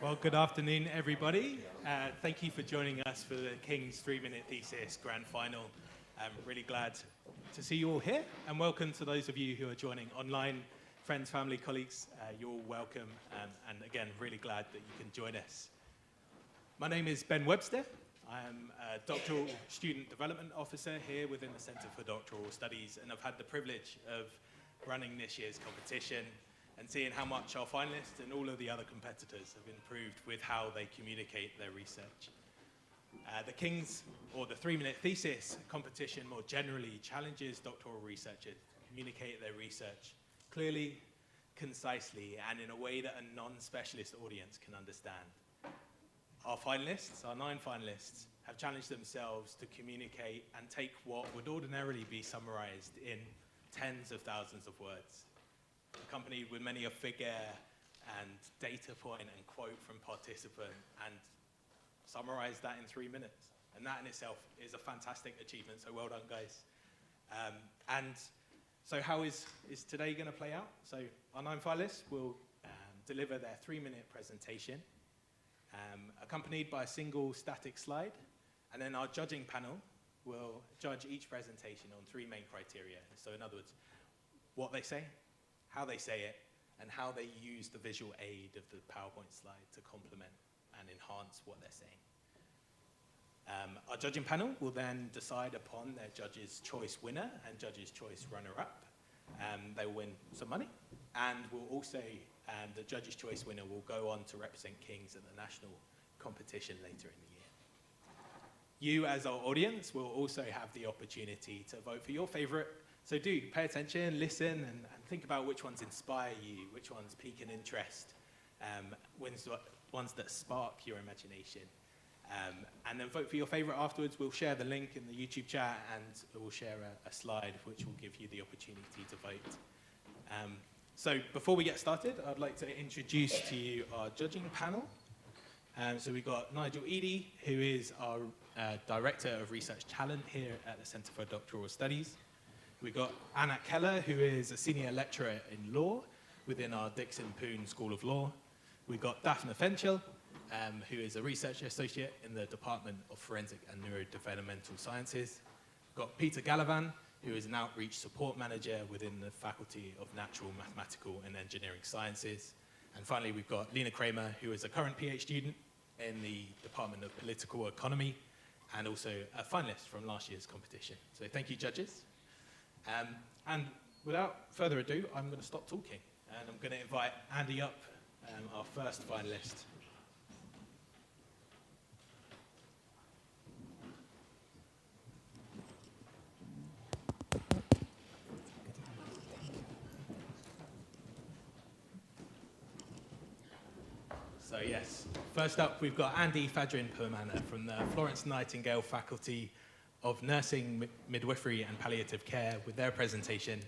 Well, good afternoon, everybody. Thank you for joining us for the King's 3-Minute Thesis Grand Final. I'm really glad to see you all here, and welcome to those of you who are joining online. Friends, family, colleagues, you're all welcome, and again, really glad that you can join us. My name is Ben Webster. I am a Doctoral Student Development Officer here within the Centre for Doctoral Studies, and I've had the privilege of running this year's competition and seeing how much our finalists and all of the other competitors have improved with how they communicate their research. The King's, or the 3-Minute Thesis competition more generally, challenges doctoral researchers to communicate their research clearly, concisely, and in a way that a non-specialist audience can understand. Our finalists, our 9 finalists, have challenged themselves to communicate and take what would ordinarily be summarized in tens of thousands of words, accompanied with many a figure and data point and quote from participant, and summarize that in 3 minutes. And that in itself is a fantastic achievement, so well done, guys. And so how is today going to play out? So our 9 finalists will deliver their 3-minute presentation, accompanied by a single static slide, and then our judging panel will judge each presentation on 3 main criteria. So in other words, what they say, how they say it, and how they use the visual aid of the PowerPoint slide to complement and enhance what they're saying. Our judging panel will then decide upon their judge's choice winner and judge's choice runner-up. They will win some money, and will also, the judge's choice winner will go on to represent King's at the national competition later in the year. You, as our audience, will also have the opportunity to vote for your favorite. So do pay attention, listen, and think about which ones inspire you, which ones pique an interest, ones that spark your imagination. And then vote for your favorite afterwards. We'll share the link in the YouTube chat, and we'll share a slide which will give you the opportunity to vote. So before we get started, I'd like to introduce to you our judging panel. So we've got Nigel Eadie, who is our Director of Research Talent here at the Centre for Doctoral Studies. We've got Anna Keller, who is a Senior Lecturer in Law within our Dixon Poon School of Law. We've got Daphne Fenchel, who is a Research Associate in the Department of Forensic and Neurodevelopmental Sciences. We've got Peter Gallivan, who is an Outreach Support Manager within the Faculty of Natural, Mathematical and Engineering Sciences. And finally, we've got Lena Kramer, who is a current PhD student in the Department of Political Economy, and also a finalist from last year's competition. So thank you, judges. And without further ado, I'm going to stop talking, and I'm going to invite Andi up, our first finalist. So yes, first up we've got Andi Fajrin Permana from the Florence Nightingale Faculty of Nursing, Midwifery and Palliative Care with their presentation,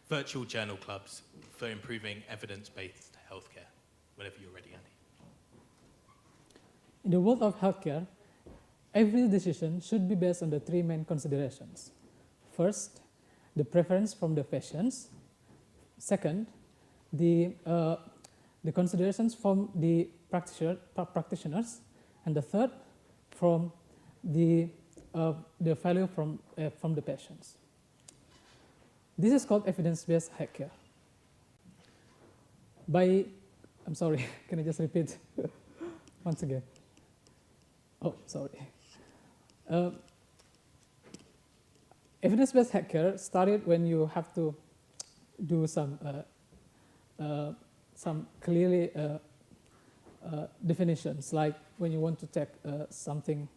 Virtual Journal Clubs for Improving Evidence-Based Healthcare. Whenever you're ready, Andi. In the world of healthcare, every decision should be based on the 3 main considerations. First, the preference from the patients. Second, the considerations from the practitioners, and the third, from the value from the patients. This is called evidence-based healthcare. I'm sorry, can I just repeat once again? Oh, sorry. Evidence-based healthcare started when you have to do some clearly definitions, like when you want to take something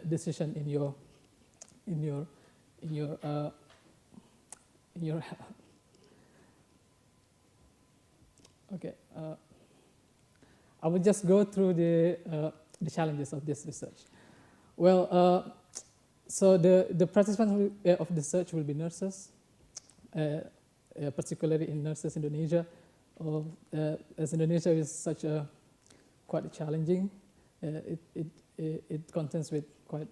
decision in your okay. I will just go through the challenges of this research. Well, so the participants of the research will be nurses, particularly in Nurses Indonesia. As Indonesia is such a quite challenging, it contains with quite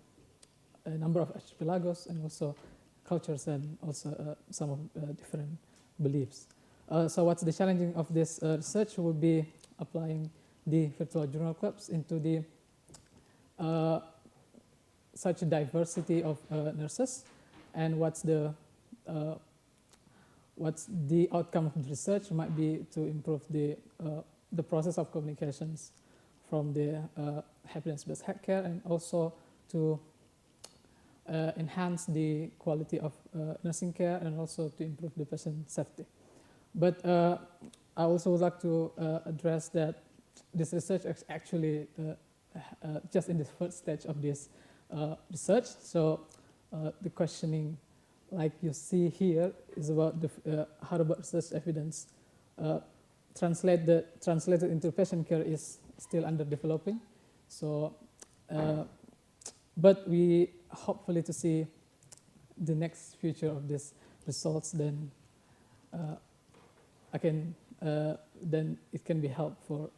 a number of archipelagos and also cultures and also some of different beliefs. So what's the challenging of this research will be applying the virtual journal clubs into the such a diversity of nurses, and what's the outcome of the research might be to improve the process of communications from the evidence-based healthcare, and also to enhance the quality of nursing care, and also to improve the patient safety. But I also would like to address that this research is actually just in the first stage of this research. So the questioning, like you see here, is about the how about research evidence translated into patient care is still under developing. So, but we hopefully to see the next future of these results. Then then it can be help for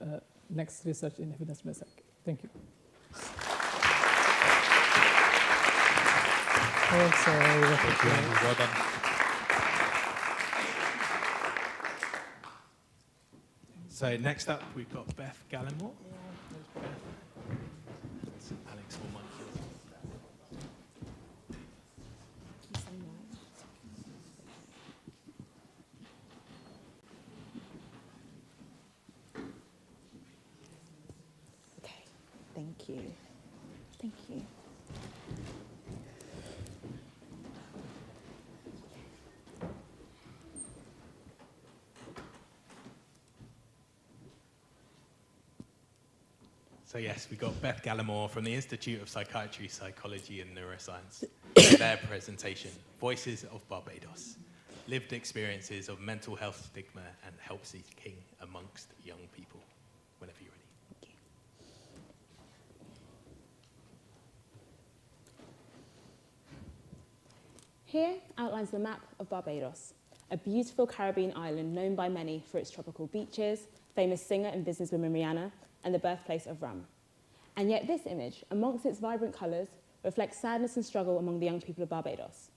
next research in evidence-based healthcare. Thank you. Well done. So next up, we've got Beth Gallimore. Alex will mic you. Okay, thank you. Thank you. So yes, we got Beth Gallimore from the Institute of Psychiatry, Psychology and Neuroscience. Their presentation, Voices of Barbados, Lived Experiences of Mental Health Stigma and Help Seeking Amongst Young People. Whenever you're ready. Thank you. Here outlines the map of Barbados, a beautiful Caribbean island known by many for its tropical beaches, famous singer and businesswoman Rihanna, and the birthplace of rum. And yet this image, amongst its vibrant colours, reflects sadness and struggle among the young people of Barbados.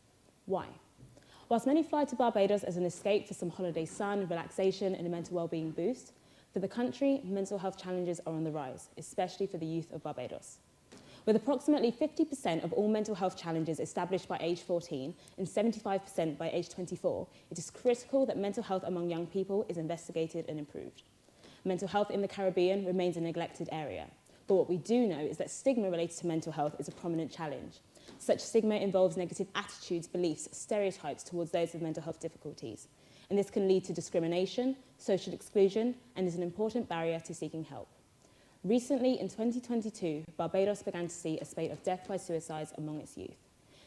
Why? Whilst many fly to Barbados as an escape for some holiday sun, relaxation, and a mental well-being boost, for the country, mental health challenges are on the rise, especially for the youth of Barbados. With approximately 50% of all mental health challenges established by age 14 and 75% by age 24, it is critical that mental health among young people is investigated and improved. Mental health in the Caribbean remains a neglected area, but what we do know is that stigma related to mental health is a prominent challenge. Such stigma involves negative attitudes, beliefs, stereotypes towards those with mental health difficulties, and this can lead to discrimination, social exclusion, and is an important barrier to seeking help. Recently, in 2022, Barbados began to see a spate of death by suicides among its youth.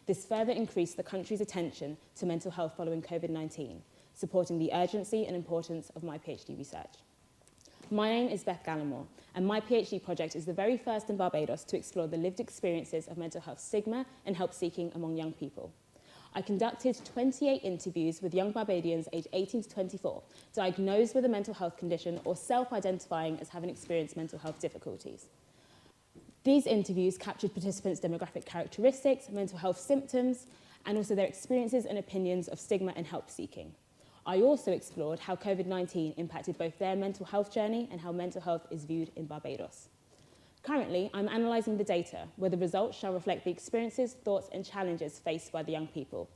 This further increased the country's attention to mental health following COVID-19, supporting the urgency and importance of my PhD research. My name is Beth Gallimore, and my PhD project is the very first in Barbados to explore the lived experiences of mental health stigma and help seeking among young people. I conducted 28 interviews with young Barbadians aged 18 to 24, diagnosed with a mental health condition or self-identifying as having experienced mental health difficulties. These interviews captured participants' demographic characteristics, mental health symptoms, and also their experiences and opinions of stigma and help seeking. I also explored how COVID-19 impacted both their mental health journey and how mental health is viewed in Barbados. Currently, I'm analysing the data, where the results shall reflect the experiences, thoughts and challenges faced by the young people.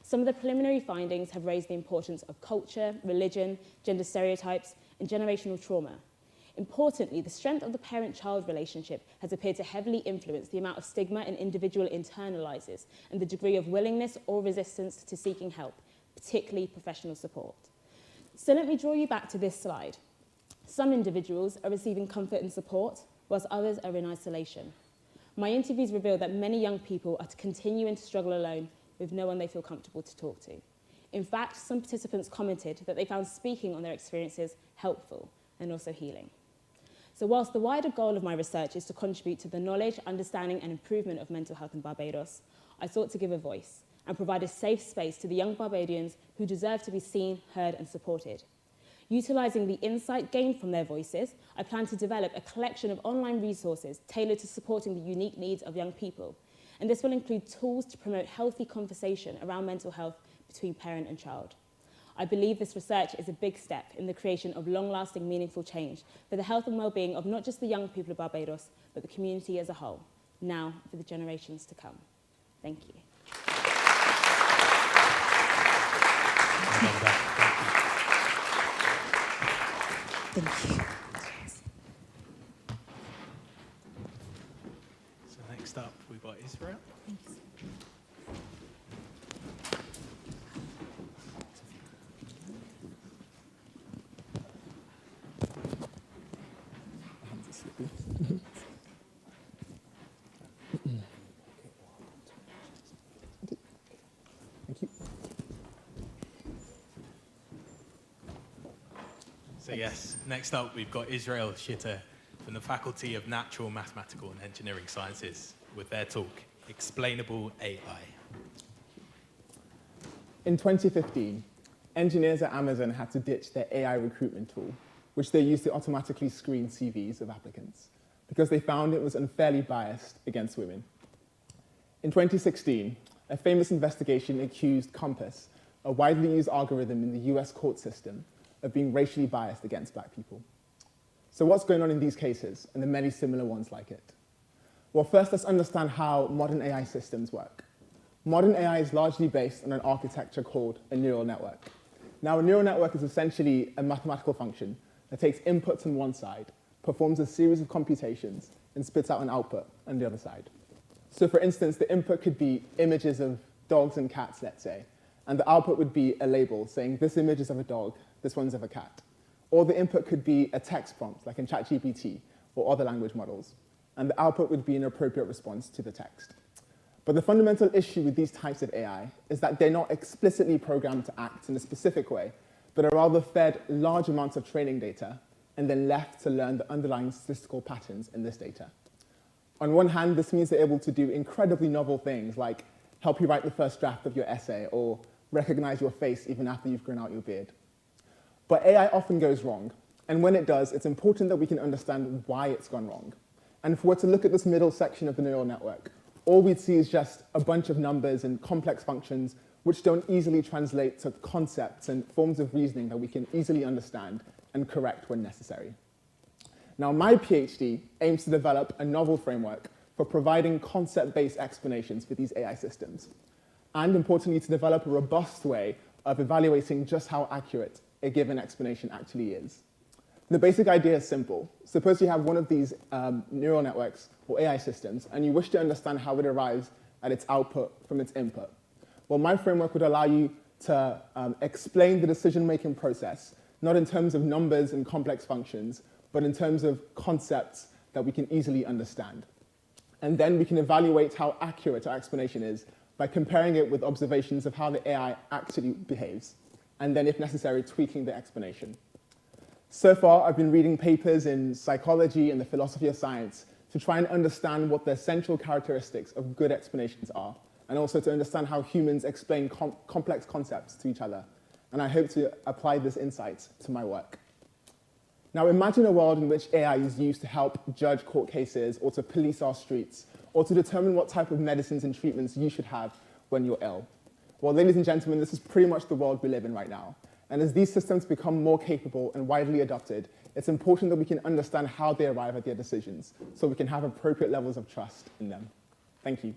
Some of the preliminary findings have raised the importance of culture, religion, gender stereotypes and generational trauma. Importantly, the strength of the parent-child relationship has appeared to heavily influence the amount of stigma an individual internalises and the degree of willingness or resistance to seeking help, particularly professional support. So let me draw you back to this slide. Some individuals are receiving comfort and support, whilst others are in isolation. My interviews reveal that many young people are continuing to struggle alone with no one they feel comfortable to talk to. In fact, some participants commented that they found speaking on their experiences helpful and also healing. So whilst the wider goal of my research is to contribute to the knowledge, understanding and improvement of mental health in Barbados, I sought to give a voice and provide a safe space to the young Barbadians who deserve to be seen, heard and supported. Utilising the insight gained from their voices, I plan to develop a collection of online resources tailored to supporting the unique needs of young people. And this will include tools to promote healthy conversation around mental health between parent and child. I believe this research is a big step in the creation of long-lasting, meaningful change for the health and well-being of not just the young people of Barbados, but the community as a whole, now for the generations to come. Thank you. Thank you. So next up, we've got Israel. Thanks. So yes, next up we've got Israel Shitta from the Faculty of Natural, Mathematical and Engineering Sciences with their talk, Explainable AI. In 2015, engineers at Amazon had to ditch their AI recruitment tool, which they used to automatically screen CVs of applicants, because they found it was unfairly biased against women. In 2016, a famous investigation accused Compass, a widely used algorithm in the US court system, of being racially biased against black people. So what's going on in these cases and the many similar ones like it? Well, first let's understand how modern AI systems work. Modern AI is largely based on an architecture called a neural network. Now, a neural network is essentially a mathematical function that takes inputs on one side, performs a series of computations, and spits out an output on the other side. So for instance, the input could be images of dogs and cats, let's say, and the output would be a label saying this image is of a dog, this one's of a cat. Or the input could be a text prompt, like in ChatGPT or other language models, and the output would be an appropriate response to the text. But the fundamental issue with these types of AI is that they're not explicitly programmed to act in a specific way, but are rather fed large amounts of training data and then left to learn the underlying statistical patterns in this data. On one hand, this means they're able to do incredibly novel things like help you write the first draft of your essay or recognize your face even after you've grown out your beard. But AI often goes wrong, and when it does, it's important that we can understand why it's gone wrong. And if we're to look at this middle section of the neural network, all we'd see is just a bunch of numbers and complex functions which don't easily translate to concepts and forms of reasoning that we can easily understand and correct when necessary. Now, my PhD aims to develop a novel framework for providing concept-based explanations for these AI systems, and importantly, to develop a robust way of evaluating just how accurate a given explanation actually is. The basic idea is simple. Suppose you have one of these neural networks or AI systems, and you wish to understand how it arrives at its output from its input. Well, my framework would allow you to explain the decision-making process, not in terms of numbers and complex functions, but in terms of concepts that we can easily understand. And then we can evaluate how accurate our explanation is by comparing it with observations of how the AI actually behaves, and then, if necessary, tweaking the explanation. So far, I've been reading papers in psychology and the philosophy of science to try and understand what the essential characteristics of good explanations are, and also to understand how humans explain complex concepts to each other. And I hope to apply this insight to my work. Now, imagine a world in which AI is used to help judge court cases, or to police our streets, or to determine what type of medicines and treatments you should have when you're ill. Well, ladies and gentlemen, this is pretty much the world we live in right now. And as these systems become more capable and widely adopted, it's important that we can understand how they arrive at their decisions, so we can have appropriate levels of trust in them. Thank you.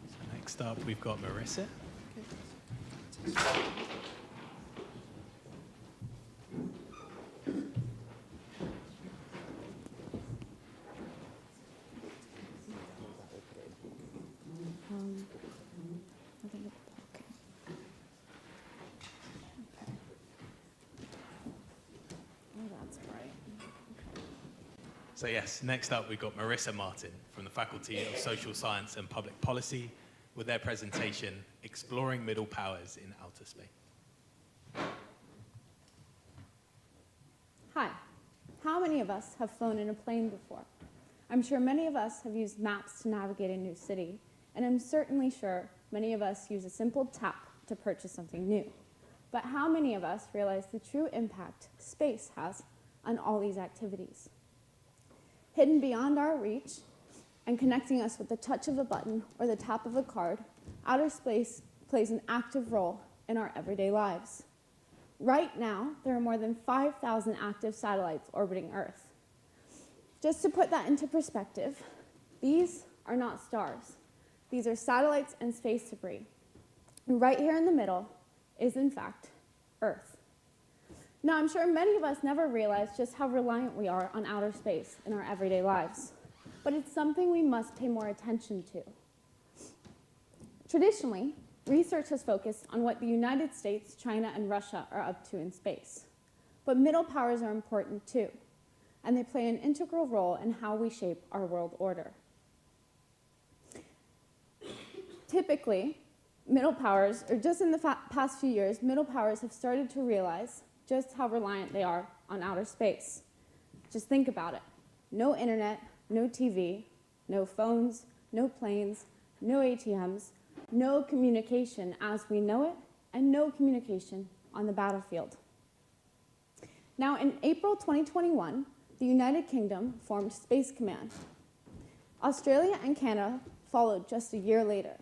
So next up, we've got Marissa. So yes, next up we've got Marissa Martin from the Faculty of Social Science and Public Policy with their presentation, Exploring Middle Powers in Outer Space. Hi. How many of us have flown in a plane before? I'm sure many of us have used maps to navigate a new city, and I'm certainly sure many of us use a simple tap to purchase something new. But how many of us realize the true impact space has on all these activities. Hidden beyond our reach and connecting us with the touch of a button or the tap of a card, outer space plays an active role in our everyday lives. Right now, there are more than 5,000 active satellites orbiting Earth. Just to put that into perspective, these are not stars. These are satellites and space debris. And right here in the middle is, in fact, Earth. Now, I'm sure many of us never realized just how reliant we are on outer space in our everyday lives, but it's something we must pay more attention to. Traditionally, research has focused on what the United States, China, and Russia are up to in space. But middle powers are important too, and they play an integral role in how we shape our world order. Typically, middle powers, or just in the past few years, middle powers have started to realize just how reliant they are on outer space. Just think about it. No internet, no TV, no phones, no planes, no ATMs, no communication as we know it, and no communication on the battlefield. Now, in April 2021, the United Kingdom formed Space Command. Australia and Canada followed just a year later.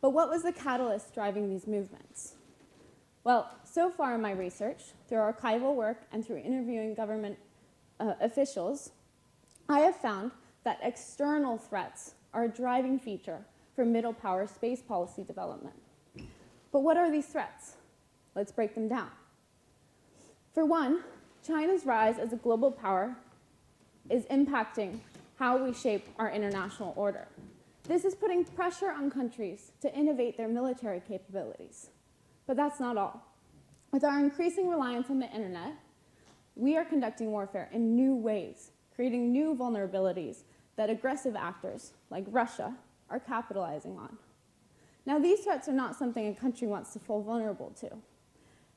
But what was the catalyst driving these movements? Well, so far in my research, through archival work and through interviewing government officials, I have found that external threats are a driving feature for middle power space policy development. But what are these threats? Let's break them down. For one, China's rise as a global power is impacting how we shape our international order. This is putting pressure on countries to innovate their military capabilities. But that's not all. With our increasing reliance on the internet, we are conducting warfare in new ways, creating new vulnerabilities that aggressive actors like Russia are capitalizing on. Now, these threats are not something a country wants to fall vulnerable to.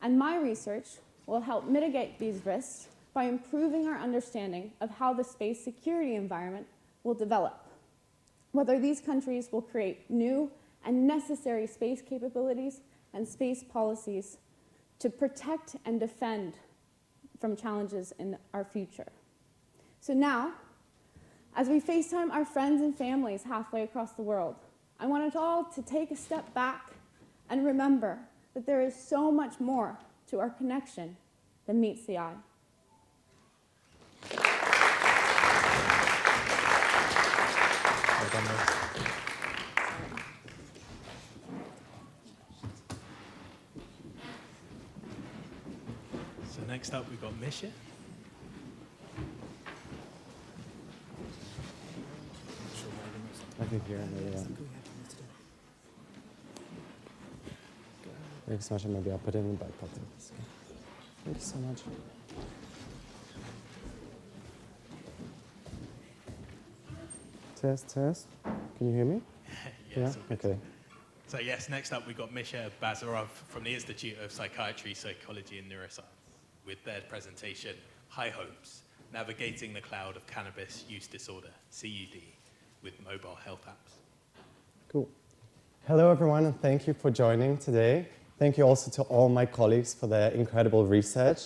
And my research will help mitigate these risks by improving our understanding of how the space security environment will develop, whether these countries will create new and necessary space capabilities and space policies to protect and defend from challenges in our future. So now, as we FaceTime our friends and families halfway across the world, I want us all to take a step back and remember that there is so much more to our connection than meets the eye. So next up, we've got Misha. I think here, maybe. Thanks so much. Maybe I'll put it in the back pocket. Thank you so much. Test, test. Can you hear me? Yes. Yeah? Okay. So yes, next up we've got Misha Bazarov from the Institute of Psychiatry, Psychology and Neuroscience with their presentation, High Hopes, Navigating the Cloud of Cannabis Use Disorder, CUD, with mobile health apps. Cool. Hello, everyone, and thank you for joining today. Thank you also to all my colleagues for their incredible research.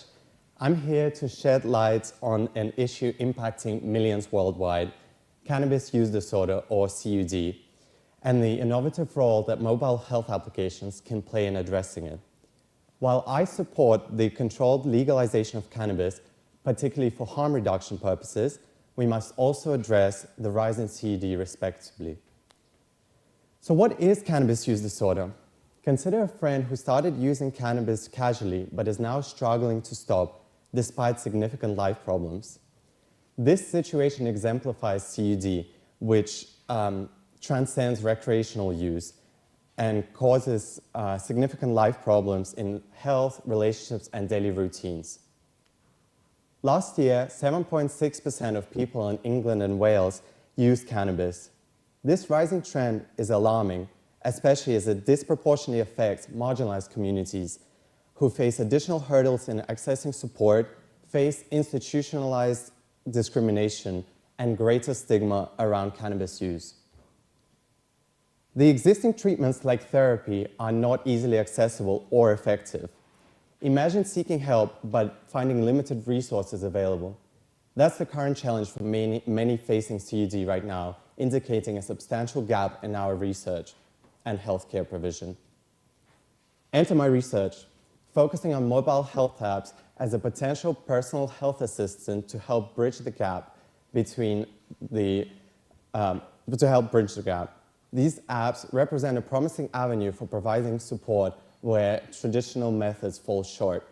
I'm here to shed light on an issue impacting millions worldwide, cannabis use disorder, or CUD, and the innovative role that mobile health applications can play in addressing it. While I support the controlled legalization of cannabis, particularly for harm reduction purposes, we must also address the rise in CUD respectively. So what is cannabis use disorder? Consider a friend who started using cannabis casually but is now struggling to stop despite significant life problems. This situation exemplifies CUD, which transcends recreational use and causes significant life problems in health, relationships, and daily routines. Last year, 7.6% of people in England and Wales used cannabis. This rising trend is alarming, especially as it disproportionately affects marginalized communities who face additional hurdles in accessing support, face institutionalized discrimination, and greater stigma around cannabis use. The existing treatments like therapy are not easily accessible or effective. Imagine seeking help but finding limited resources available. That's the current challenge for many facing CUD right now, indicating a substantial gap in our research and healthcare provision. Enter my research, focusing on mobile health apps as a potential personal health assistant to help bridge the gap between These apps represent a promising avenue for providing support where traditional methods fall short.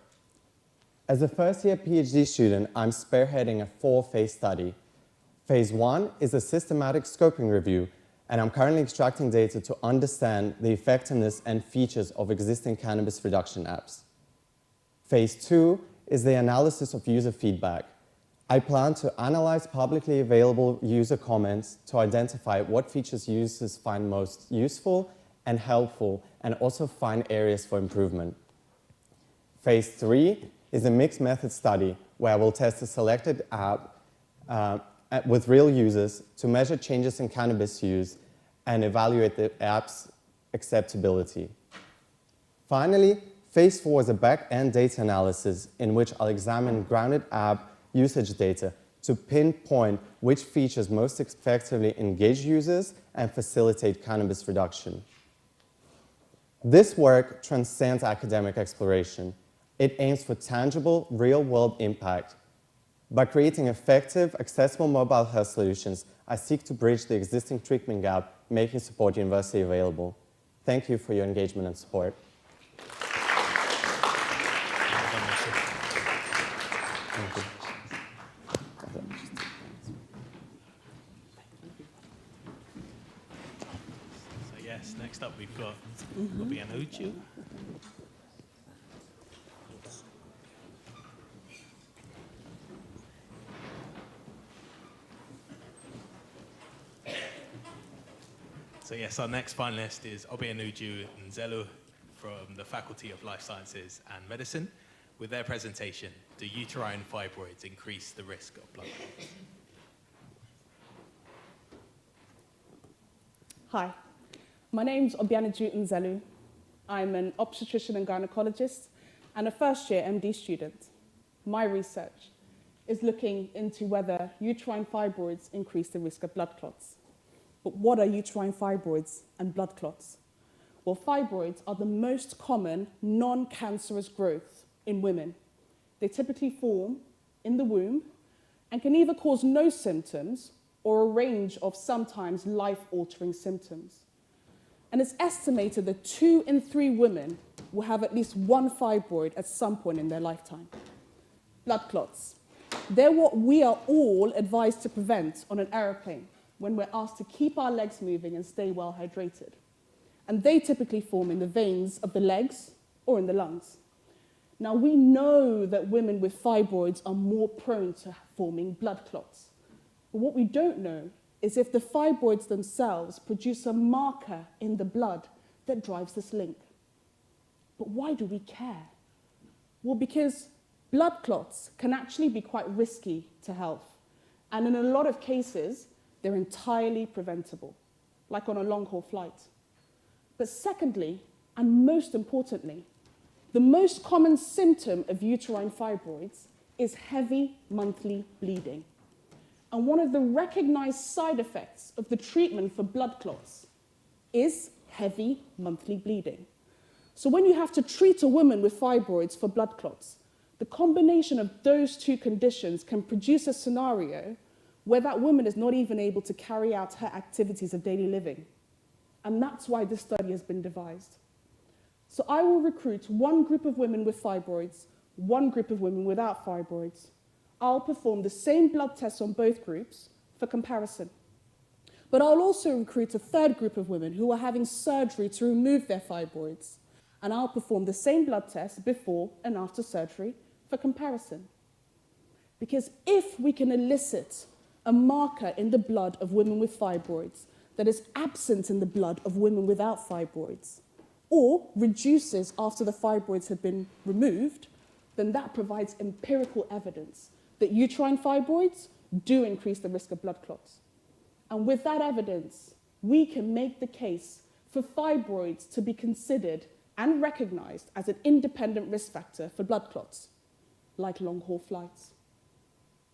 As a first-year PhD student, I'm spearheading a 4-phase study. Phase 1 is a systematic scoping review, and I'm currently extracting data to understand the effectiveness and features of existing cannabis reduction apps. Phase 2 is the analysis of user feedback. I plan to analyze publicly available user comments to identify what features users find most useful and helpful, and also find areas for improvement. Phase 3 is a mixed method study where I will test a selected app with real users to measure changes in cannabis use and evaluate the app's acceptability. Finally, Phase 4 is a back-end data analysis in which I'll examine grounded app usage data to pinpoint which features most effectively engage users and facilitate cannabis reduction. This work transcends academic exploration. It aims for tangible, real-world impact. By creating effective, accessible mobile health solutions, I seek to bridge the existing treatment gap, making support universally available. Thank you for your engagement and support. Thank you. So yes, next up we've got Obianuju. So yes, our next finalist is Obianuju Nzelu from the Faculty of Life Sciences and Medicine. With their presentation, do uterine fibroids increase the risk of blood clots? Hi, my name's Obianuju Nzelu. I'm an obstetrician and gynecologist and a first-year MD student. My research is looking into whether uterine fibroids increase the risk of blood clots. But what are uterine fibroids and blood clots? Well, fibroids are the most common non-cancerous growth in women. They typically form in the womb and can either cause no symptoms or a range of sometimes life-altering symptoms. And it's estimated that 2 in 3 women will have at least one fibroid at some point in their lifetime. Blood clots. They're what we are all advised to prevent on an aeroplane when we're asked to keep our legs moving and stay well hydrated. And they typically form in the veins of the legs or in the lungs. Now, we know that women with fibroids are more prone to forming blood clots. But what we don't know is if the fibroids themselves produce a marker in the blood that drives this link. But why do we care? Well, because blood clots can actually be quite risky to health. And in a lot of cases, they're entirely preventable, like on a long-haul flight. But secondly, and most importantly, the most common symptom of uterine fibroids is heavy monthly bleeding. And one of the recognized side effects of the treatment for blood clots is heavy monthly bleeding. So when you have to treat a woman with fibroids for blood clots, the combination of those 2 conditions can produce a scenario where that woman is not even able to carry out her activities of daily living. And that's why this study has been devised. So I will recruit one group of women with fibroids, one group of women without fibroids. I'll perform the same blood tests on both groups for comparison. But I'll also recruit a third group of women who are having surgery to remove their fibroids. And I'll perform the same blood test before and after surgery for comparison. Because if we can elicit a marker in the blood of women with fibroids that is absent in the blood of women without fibroids, or reduces after the fibroids have been removed, then that provides empirical evidence that uterine fibroids do increase the risk of blood clots. And with that evidence, we can make the case for fibroids to be considered and recognised as an independent risk factor for blood clots, like long-haul flights.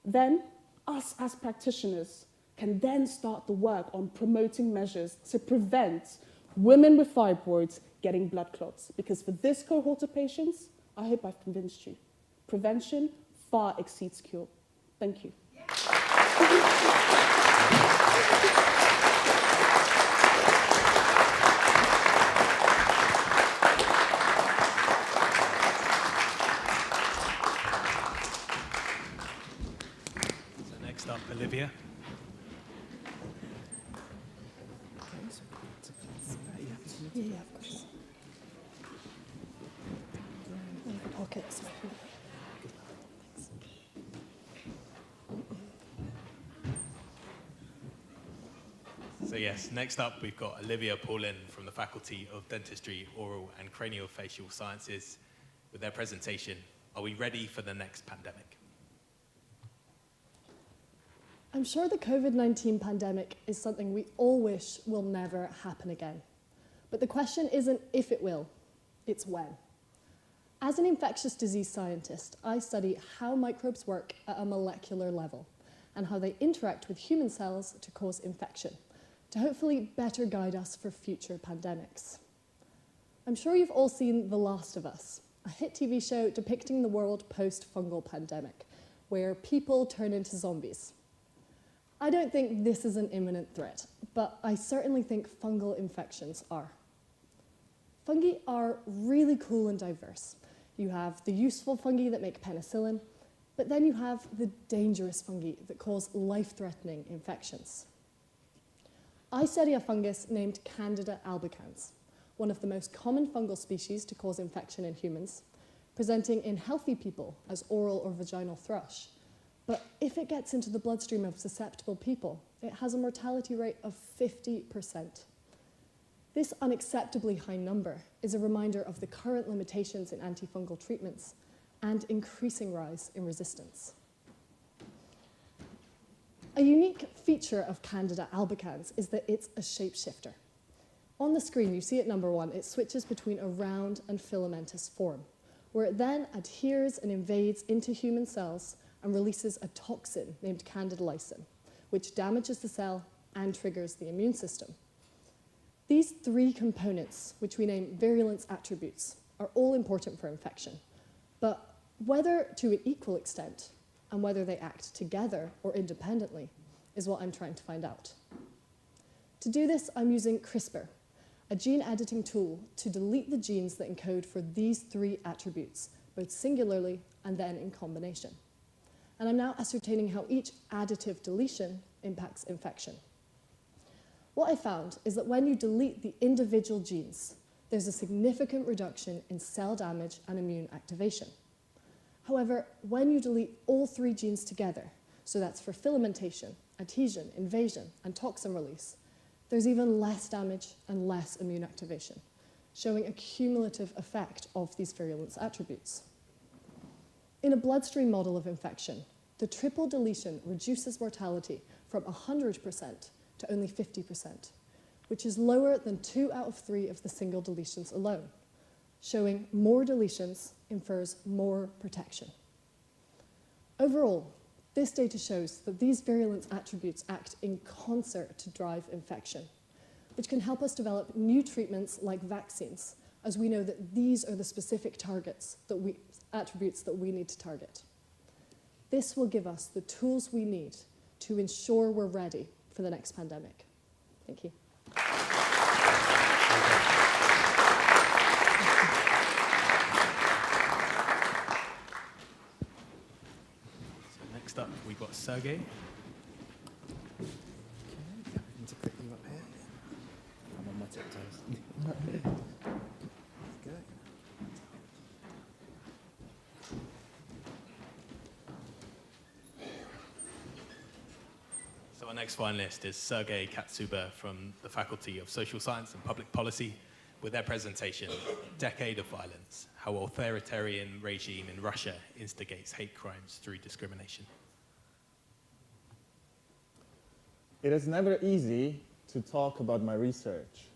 Then, us as practitioners can then start the work on promoting measures to prevent women with fibroids getting blood clots. Because for this cohort of patients, I hope I've convinced you, prevention far exceeds cure. Thank you. So next up, Olivia. Yeah, of course. Pockets. So yes, next up we've got Olivia Paulin from the Faculty of Dentistry, Oral and Craniofacial Sciences with their presentation, Are We Ready for the Next Pandemic? I'm sure the COVID-19 pandemic is something we all wish will never happen again. But the question isn't if it will, it's when. As an infectious disease scientist, I study how microbes work at a molecular level and how they interact with human cells to cause infection, to hopefully better guide us for future pandemics. I'm sure you've all seen The Last of Us, a hit TV show depicting the world post-fungal pandemic, where people turn into zombies. I don't think this is an imminent threat, but I certainly think fungal infections are. Fungi are really cool and diverse. You have the useful fungi that make penicillin, but then you have the dangerous fungi that cause life-threatening infections. I study a fungus named Candida albicans, one of the most common fungal species to cause infection in humans, presenting in healthy people as oral or vaginal thrush. But if it gets into the bloodstream of susceptible people, it has a mortality rate of 50%. This unacceptably high number is a reminder of the current limitations in antifungal treatments and increasing rise in resistance. A unique feature of Candida albicans is that it's a shapeshifter. On the screen, you see at number 1, it switches between a round and filamentous form, where it then adheres and invades into human cells and releases a toxin named candidilysin, which damages the cell and triggers the immune system. These 3 components, which we name virulence attributes, are all important for infection, but whether to an equal extent and whether they act together or independently is what I'm trying to find out. To do this, I'm using CRISPR, a gene editing tool to delete the genes that encode for these 3 attributes, both singularly and then in combination. And I'm now ascertaining how each additive deletion impacts infection. What I found is that when you delete the individual genes, there's a significant reduction in cell damage and immune activation. However, when you delete all 3 genes together, so that's for filamentation, adhesion, invasion, and toxin release, there's even less damage and less immune activation, showing a cumulative effect of these virulence attributes. In a bloodstream model of infection, the triple deletion reduces mortality from 100% to only 50%, which is lower than 2 out of 3 of the single deletions alone, showing more deletions infers more protection. Overall, this data shows that these virulence attributes act in concert to drive infection, which can help us develop new treatments like vaccines, as we know that these are the specific attributes that we need to target. This will give us the tools we need to ensure we're ready for the next pandemic. Thank you. So next up, we've got Sergei. Okay, I need to put you up here. I'm on my tiptoes. Go. So our next finalist is Sergei Katsuba from the Faculty of Social Science and Public Policy with their presentation, Decade of Violence, How Authoritarian Regime in Russia Instigates Hate Crimes Through Discrimination. It is never easy to talk about my research,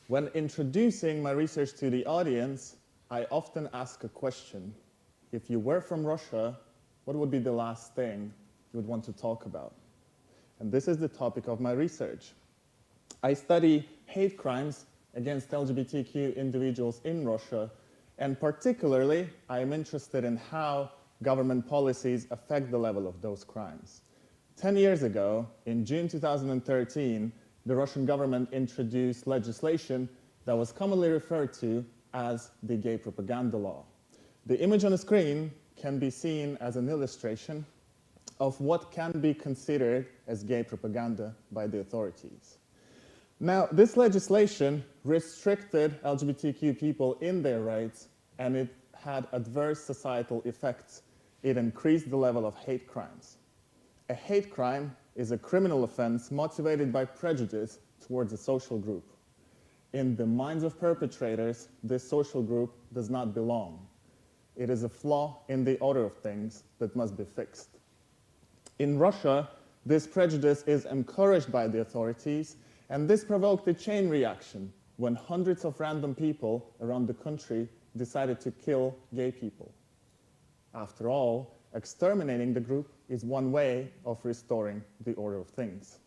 When introducing my research to the audience, I often ask a question. If you were from Russia, what would be the last thing you would want to talk about? And this is the topic of my research. I study hate crimes against LGBTQ individuals in Russia, and particularly, I am interested in how government policies affect the level of those crimes. 10 years ago, in June 2013, the Russian government introduced legislation that was commonly referred to as the gay propaganda law. The image on the screen can be seen as an illustration of what can be considered as gay propaganda by the authorities. Now, this legislation restricted LGBTQ people in their rights, and it had adverse societal effects. It increased the level of hate crimes. A hate crime is a criminal offense motivated by prejudice towards a social group. In the minds of perpetrators, this social group does not belong. It is a flaw in the order of things that must be fixed. In Russia, this prejudice is encouraged by the authorities, and this provoked a chain reaction when hundreds of random people around the country decided to kill gay people. After all, exterminating the group is one way of restoring the order of things.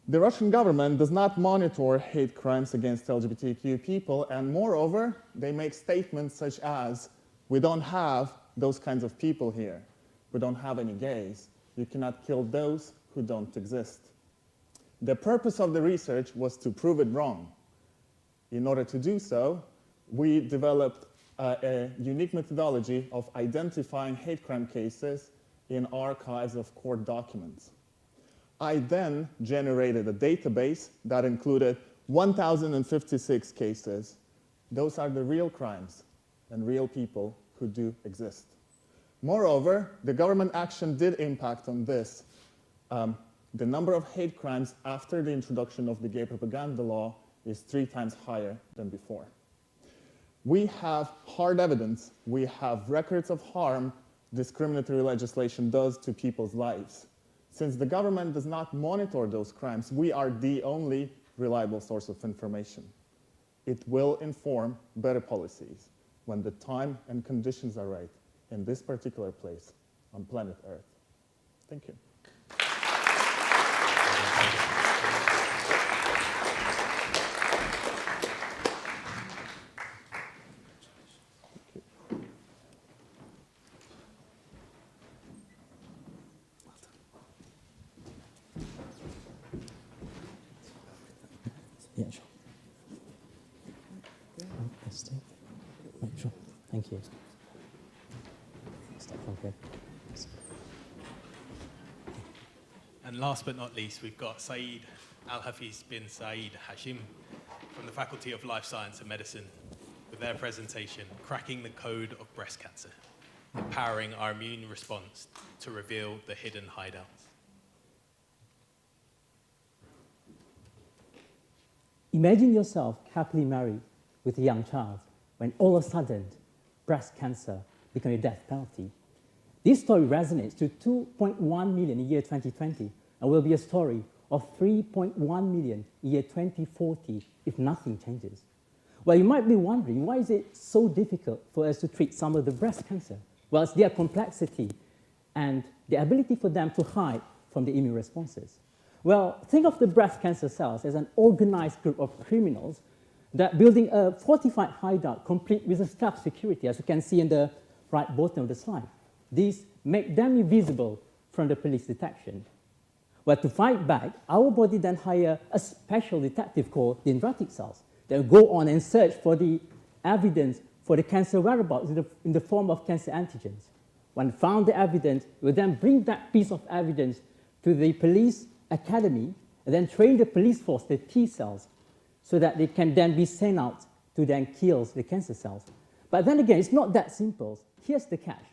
The Russian government does not monitor hate crimes against LGBTQ people, and moreover, they make statements such as, "We don't have those kinds of people here. We don't have any gays. You cannot kill those who don't exist." The purpose of the research was to prove it wrong. In order to do so, we developed a unique methodology of identifying hate crime cases in archives of court documents. I then generated a database that included 1,056 cases. Those are the real crimes and real people who do exist. Moreover, the government action did impact on this. The number of hate crimes after the introduction of the gay propaganda law is 3 times higher than before. We have hard evidence. We have records of harm discriminatory legislation does to people's lives. Since the government does not monitor those crimes, we are the only reliable source of information. It will inform better policies when the time and conditions are right in this particular place on planet Earth. Thank you. Yeah, sure. Sure. Thank you. Start from here. And last but not least, we've got Syed, Alhafiz bin Syed Hashim from the Faculty of Life Science and Medicine with their presentation, Cracking the Code of Breast Cancer, Empowering Our Immune Response to Reveal the Hidden Hideouts. Imagine yourself happily married with a young child when all of a sudden breast cancer becomes a death penalty. This story resonates to 2.1 million in year 2020 and will be a story of 3.1 million in year 2040 if nothing changes. Well, you might be wondering, why is it so difficult for us to treat some of the breast cancer? Well, it's their complexity and the ability for them to hide from the immune responses. Well, think of the breast cancer cells as an organized group of criminals that building a fortified hideout complete with a staff security, as you can see in the right bottom of the slide. These make them invisible from the police detection. Well, to fight back, our body then hire a special detective called dendritic cells that will go on and search for the evidence for the cancer whereabouts in the form of cancer antigens. When found the evidence, we will then bring that piece of evidence to the police academy and then train the police force, the T cells, so that they can then be sent out to then kill the cancer cells. But then again, it's not that simple. Here's the catch.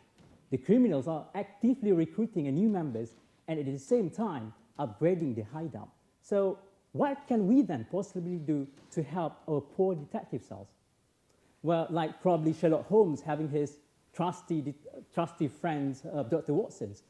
The criminals are actively recruiting new members and at the same time upgrading the hideout. So what can we then possibly do to help our poor detective cells? Well, like probably Sherlock Holmes having his trusty friends, Dr. Watson's.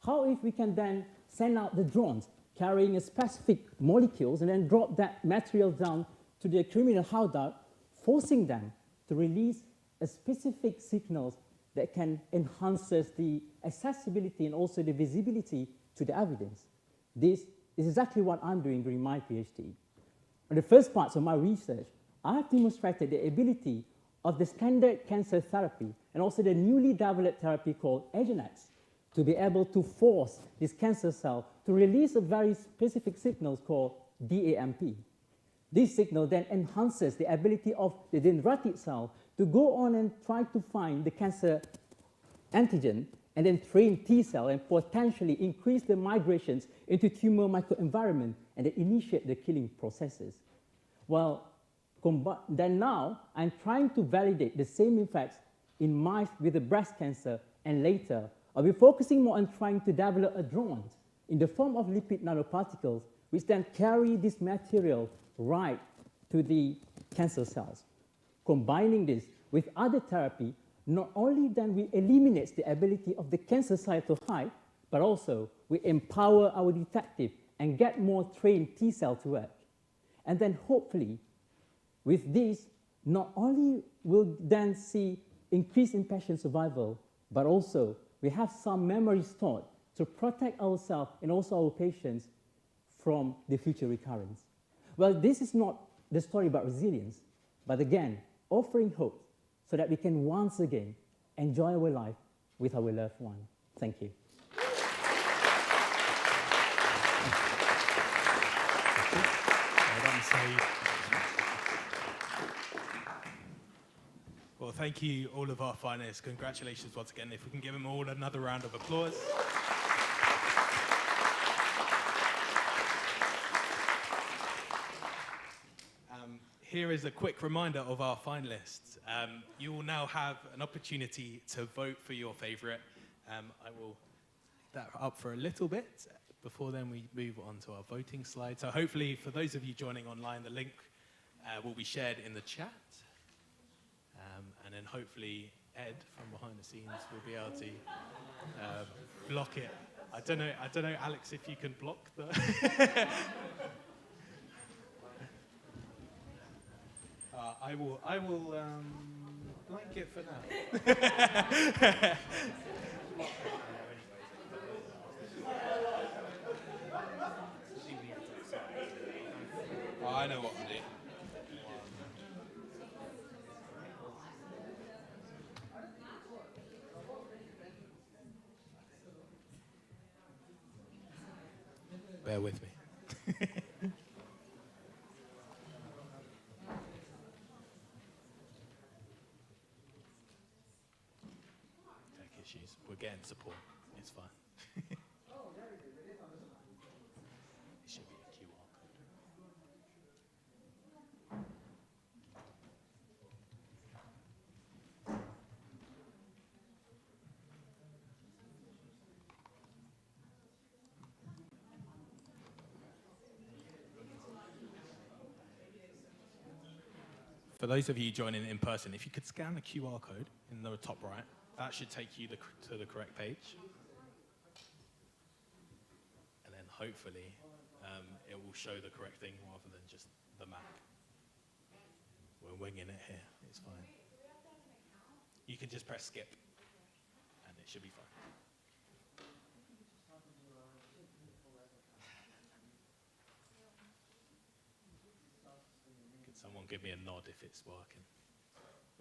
How if we can then send out the drones carrying a specific molecules and then drop that material down to the criminal hideout, forcing them to release a specific signals that can enhance the accessibility and also the visibility to the evidence. This is exactly what I'm doing during my PhD. In the first parts of my research, I have demonstrated the ability of the standard cancer therapy and also the newly developed therapy called Agenx to be able to force this cancer cell to release a very specific signal called DAMP. This signal then enhances the ability of the dendritic cell to go on and try to find the cancer antigen and then train T cell and potentially increase the migrations into tumor microenvironment and then initiate the killing processes. Well, then now I'm trying to validate the same effects in mice with the breast cancer, and later I'll be focusing more on trying to develop a drone in the form of lipid nanoparticles which then carry this material right to the cancer cells. Combining this with other therapy, not only then we eliminate the ability of the cancer cell to hide, but also we empower our detective and get more trained T cell to work. And then hopefully, with this, not only will then see increase in patient survival, but also we have some memory stored to protect ourselves and also our patients from the future recurrence. Well, this is not the story about resilience, but again, offering hope so that we can once again enjoy our life with our loved one. Thank you. Well done, Syed. Well, thank you, all of our finalists. Congratulations once again. If we can give them all another round of applause. Here is a quick reminder of our finalists. You will now have an opportunity to vote for your favorite. I will leave that up for a little bit. Before then, we move on to our voting slide. So hopefully, for those of you joining online, the link will be shared in the chat. And then hopefully Ed from behind the scenes will be able to block it. I don't know, Alex, if you can block the. I will blank it for now. I know what to do. Bear with me. Tech issues. We're getting support. It's fine. It should be a QR code. For those of you joining in person, if you could scan the QR code in the top right, that should take you to the correct page. And then hopefully it will show the correct thing rather than just the map. We're winging it here, it's fine. You can just press skip and it should be fine. Someone give me a nod if it's working.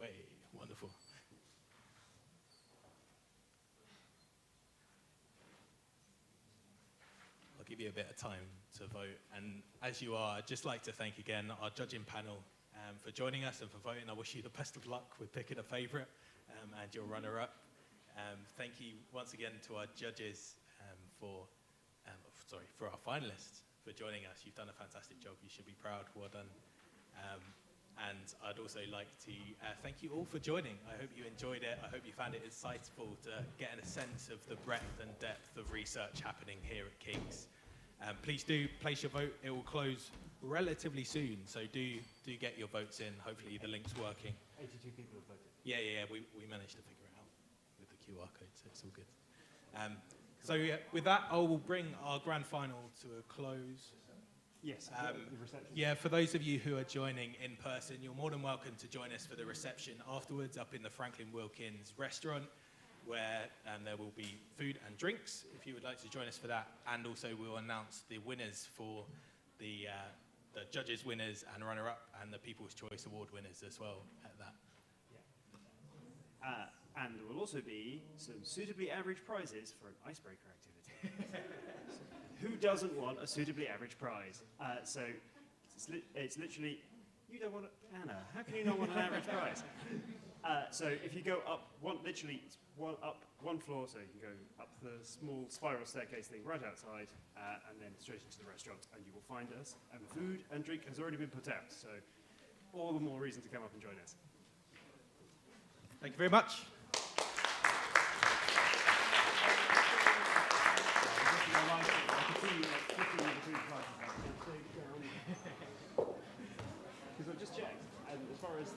Wait, wonderful. I'll give you a bit of time to vote. And as you are, I'd just like to thank again our judging panel for joining us and for voting. I wish you the best of luck with picking a favourite and your runner-up. Thank you once again to our judges for our finalists for joining us. You've done a fantastic job. You should be proud. Well done. And I'd also like to thank you all for joining. I hope you enjoyed it. I hope you found it insightful to get a sense of the breadth and depth of research happening here at King's. Please do place your vote. It will close relatively soon, so do get your votes in. Hopefully the link's working. 82 people have voted. Yeah, we managed to figure it out with the QR code, so it's all good. So with that, I will bring our grand final to a close. Yes. The reception. Yeah, for those of you who are joining in person, you're more than welcome to join us for the reception afterwards up in the Franklin Wilkins restaurant, where there will be food and drinks if you would like to join us for that. And also we'll announce the winners for the judges' winners and runner-up and the People's Choice Award winners as well at that. And there will also be some suitably average prizes for an icebreaker activity. Who doesn't want a suitably average prize? So it's literally, you don't want Anna, how can you not want an average prize? So if you go up one floor, so you can go up the small spiral staircase thing right outside, and then straight into the restaurant, and you will find us. And the food and drink has already been put out, so all the more reason to come up and join us. Thank you very much. Because I've just checked, and as far as